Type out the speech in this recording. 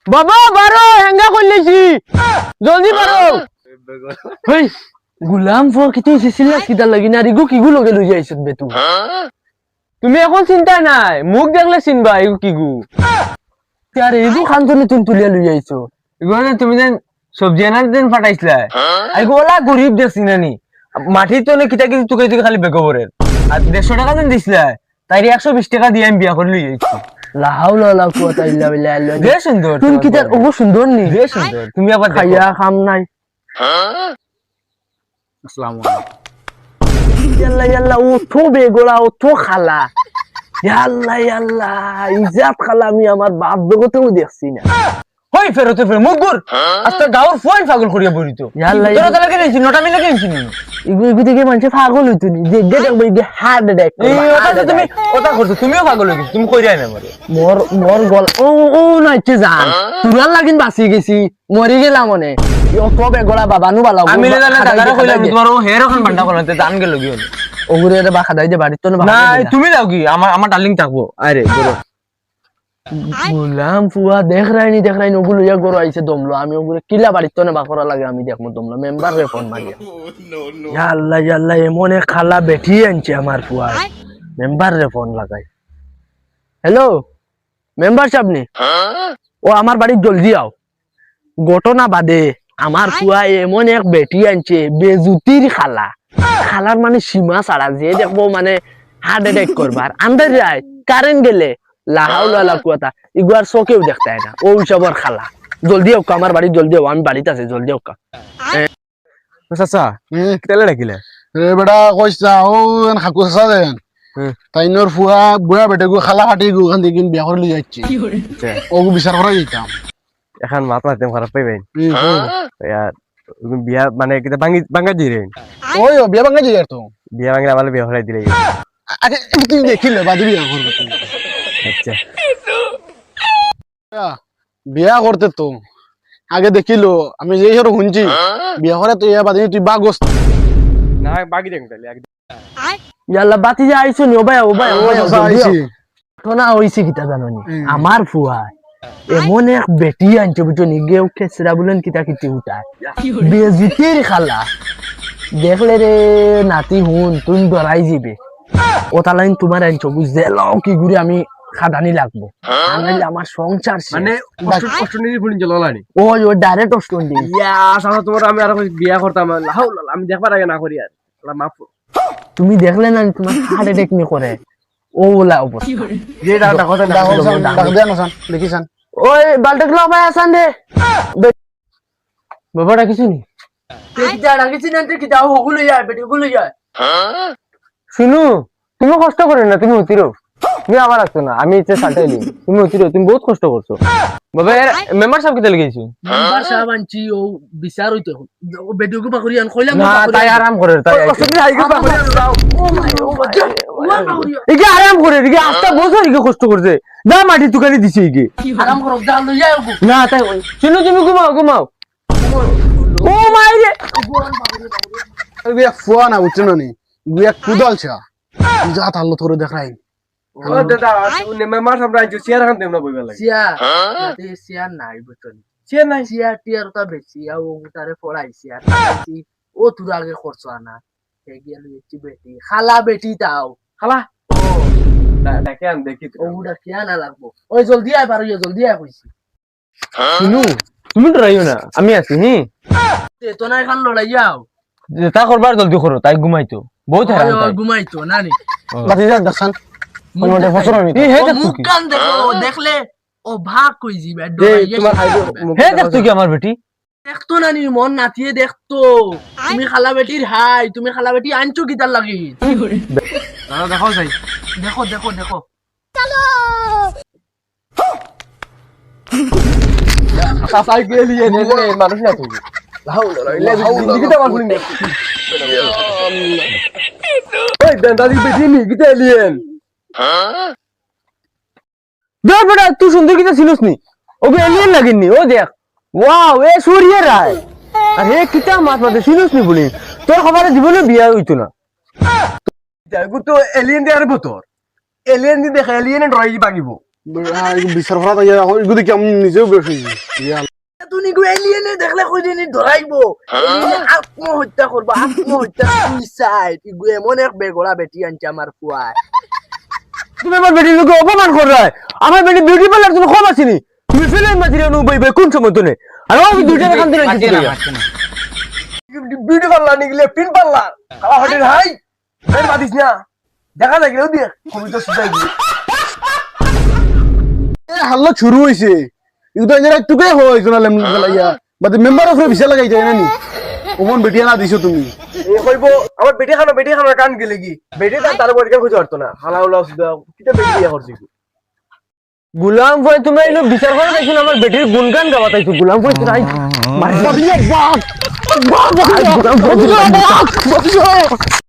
বাবা বারো হেঙ্গা করলেছি জলদি বারো হই গুলাম ফো কিতে সিসিলা কিদা লাগি না রিগু কিগু লগে লই যাইছত বে তুমি এখন চিন্তা নাই মুখ দেখলে চিনবা ইগু কিগু আরে ইগু খানজনি তুমি তুলিয়া লই যাইছো ইগু তুমি দেন সবজি আনার দিন ফাটাইছিলা আইগু ওলা গরিব দেখছি নানি মাটি তো না কিতা কিছু তুকে তুকে খালি বেগবরের আর 150 টাকা দেন দিছিলা তাইরে 120 টাকা দিয়ে আমি বিয়া করে লই যাইছি লা হাওলা লা কুওয়াতা ইল্লা বিল্লাহ বেশ সুন্দর তুমি কিতা ওগো সুন্দর নি বেশ সুন্দর তুমি আবার খাইয়া খাম নাই আসসালামু আলাইকুম ইয়াল্লা ইয়াল্লা ও তো বেগোলা ও তো খালা ইয়াল্লা ইয়াল্লা ইজাত খালা আমি আমার বাপ জগতেও দেখছি না হই ফেরতে ফের মুগুর আস্তে গাওর ফোন পাগল করিয়া বলিতো ইয়াল্লা তোরা তাহলে কেন নটা মিলে কেন চিনি ইগু ইগু থেকে মানুষ পাগল হইতো নি যে দেখবো ইগে হার্ট অ্যাটাক এই ওটা তুমি ওটা করছো তুমিও পাগল হইছো তুমি কইরাই না মরে মোর মোর গল ও ও নাইতে জান তুরাল লাগিন বাসি গেছি মরি গেলাম মনে ও তো বেগোলা বাবা নু বালা আমি লে জানা দাদা কইলা তোমার ও হের এখন বান্ডা করতে জান গেল কি হলো ওগুরে বা খাদাই দে বাড়ি তো না তুমি যাও কি আমার ডার্লিং থাকবো আরে বলো গুলাম ফুয়া দেখ রাইনি ওগুলো ইয়া গরু আইছে দমলো আমি ওগুলো কিলা বাড়ি তো না বাকরা লাগে আমি দেখমু দমলো মেম্বার রে ফোন মারিয়া ইয়া আল্লাহ ইয়া আল্লাহ এমনে খালা বেঠি আনছে আমার ফুয়া মেম্বার রে ফোন লাগাই হ্যালো মেম্বার সাহেব নি ও আমার বাড়ি জলদি আও ঘটনা বাদে আমার ফুয়া এমন এক বেটি আনছে বেজুতির খালা খালার মানে সীমা ছাড়া যে দেখবো মানে হার্ট অ্যাটাক করবার আন্দার যায় কারেন্ট গেলে লাহাউলা লা কুয়াতা ইগুয়ার চোখেও দেখতে হয় না ও সবর খালা জলদি হোক আমার বাড়ি জলদি হোক আমি বাড়িতে আছি জলদি হোক চাচা কেলে ডাকিলে এ বেটা কইছা ও হাকু চাচা দেন তাইনর ফুয়া বুয়া বেটে গো খালা ফাটি গো খান দিন বিয়া করে লই যাচ্ছি ওগো বিচার করা যাইতাম এখন মাথা তেম খারাপ পাইবেন ইয়ার বিয়া মানে কিটা ভাঙা দিরে ওই বিয়া ভাঙা যাই তো বিয়া ভাঙলে আমার বিয়া হলাই দিলে আগে তুই দেখিলে বাদি বিয়া করবে তুই আচ্ছা বিয়া করতে তো আগে দেখিলো আমি যেই হর শুনছি বিয়া করে তুই বাদি তুই বাগস না বাকি দেখ তাহলে একদম ইয়াল্লা বাতি যা আইছো নি ও ভাই ও চাচা আইছি ঘটনা হইছে কিটা জানো নি আমার ফুয়া এমন এক বেটি আনছে বুঝছো নি গেও খেসরা বলেন কিটা কিটি উঠায় বেজিতির খালা দেখলে রে নাতি হুন তুমি ডরাই যাবে ওটা লাইন তোমার আনছো বুঝতে লাও কি ঘুরে আমি খাদানি লাগবো আনাইলে আমার সংসার মানে কষ্ট নিয়ে ফুলিন চলানি ওই ওই ডাইরেক্ট অস্টন দি ইয়া সাথে তোমার আমি আর বিয়া করতাম লাহাউলা আমি দেখবার আগে না করি আর মাফ তুমি দেখলে না তোমার হার্ট অ্যাটাক নি করে ও বলা অবস্থা যে ডাক্তার কথা ডাক দেন না দেখিছান ওই বালটা গুলো ভাই আসান দে বাবাটা কিছু নি কিটা রাখিছি না তুই কিটা ওগুলো যায় বেটি ওগুলো যায় শুনু তুমি কষ্ট করে না তুমি উতিরো তুমি আবার আসছো না আমি ইচ্ছে সাটাইলি তুমি উতিরো তুমি বহুত কষ্ট করছো বাবা মেম্বার সাহেব কিটা লাগিয়েছি মেম্বার সাহেব আনছি ও বিচার হইতে ও বেটিকে পাকড়ি আন কইলাম না তাই আরাম করে তাই তুমি আইগো পাকড়ি আন দাও ও মাই ইগে আরাম করে ইগে আস্তা বছর ইগে কষ্ট করছে যা মাটি তুকানি দিছে ইগে আরাম করো যা লই যাও না তাই শুনো তুমি ঘুমাও ও মাই রে বিয়া ফুয়া না বুঝছো নি বিয়া কুদল ছা যা তাহলে তোরে দেখাই ও দাদা মেম্বার সাহেব রাইছো চেয়ার খান দেম না বইবা লাগে সিয়া নাই বুঝছনি চেয়ার নাই সিয়া টিয়ার তা বেশি ও তারে পড়াইছি আর ও তুই আগে করছ না হে গেল এটি বেটি খালা বেটি তাও খালা দেখে আন দেখি তো ওটা কিয়া না লাগবো ওই জলদি আয় পারো জলদি আয় কইছি শুনু তুমি ডরাইও না আমি আছি হি তো না খান লড়াই যাও তা করবার জলদি করো তাই ঘুমাইতো বহুত হেরান তাই ঘুমাইতো না নি বাতি যা দেখান কোনটা ফসর আমি হে মুখ কান দেখো দেখলে ও ভাগ কই জিবে ডরাই তোমার হে দেখতো কি আমার বেটি দেখতো না নি মন নাতিয়ে দেখতো তুমি খালা বেটির হাই তুমি খালা বেটি আনছো কিতার লাগি দাদা দেখো যাই দেখো সাসাই গেলিয়ে নে মানুষ না তুমি লাহাউলা জিন্দেগিটা আমার ফুলিন ওই দাদি বেটি নি কিতে এলিয়েন দেখ বেটা তুই সুন্দর কিতা ছিলস নি ওকে এলিয়েন লাগিনি ও দেখ ওয়াও এ সূর্য রায় আরে কিতা মাছ মাতে ছিলস নি বলি তোর খবরে জীবনে বিয়া হইতো না যাইগো তো এলিয়েন দেয়ার বতর এলিয়েন দি দেখে এলিয়েন ডরাই ভাগিব বিচার করা তাই এগুলো কি আমি নিজেও বেশ হয়েছি তুমি গো এলিয়েনে দেখলে কই দিন ধরাইবো আত্মহত্যা করবা আত্মহত্যা সুইসাইড ইগু এমন এক বেগড়া বেটি আনছে আমার ফুয়ায় তুমি আমার বেটির লোকে অপমান কর রায় আমার বেটি বিউটি পার্লার তুমি কম আসিনি তুমি ফিল্ম মাঝিরে নু বই কোন সময় তোনে আর আমি দুইটা কাম দিলে বিউটি পার্লার নিগলে পিন পার্লার কালা হটের হাই বের বাদিস না দেখা লাগলেও দিয়ে কবিতা সুসাইড হাল্লা শুরু হয়েছে এগুলো এনে টুকে হয়েছে না লাইয়া বাদে মেম্বার অফ বিশাল লাগাই যায় না নি ওমন বেটিয়া না দিছো তুমি এ কইবো আমার বেটি খানো কান গেলে কি বেটি তার বড়কে খুঁজে পারতো না হালা উলা কিটা বেটি ইয়া করছি গুলাম ভাই তুমি এলো বিচার করে দেখছো আমার বেটির গুণগান গাওয়াতাইছো গুলাম ভাই তুই মারি বাপ বাপ বাপ